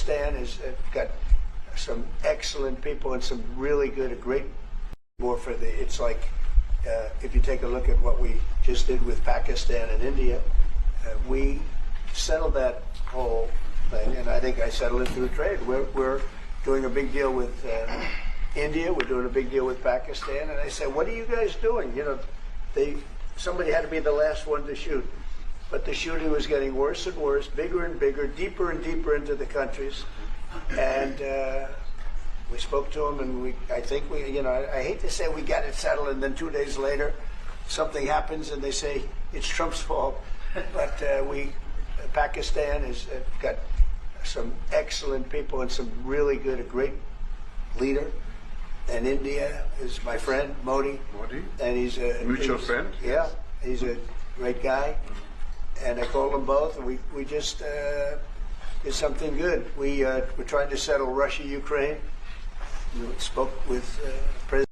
Pakistan has got some excellent people and some really good, a great more for the. It's like if you take a look at what we just did with Pakistan and India, we settled that whole thing, and I think I settled it through trade. We're doing a big deal with India. We're doing a big deal with Pakistan, and I said, "What are you guys doing?" You know, somebody had to be the last one to shoot. But the shooting was getting worse and worse, bigger and bigger, deeper and deeper into the countries. And we spoke to them, and I think I hate to say we got it settled, and then 2 days later, something happens, and they say it's Trump's fault. But Pakistan has got some excellent people and some really good, a great leader. And India is my friend, Modi. And he's a mutual friend. Yeah, he's a great guy. And I called them both, and we just did something good. We're trying to settle Russia, Ukraine. We spoke with President.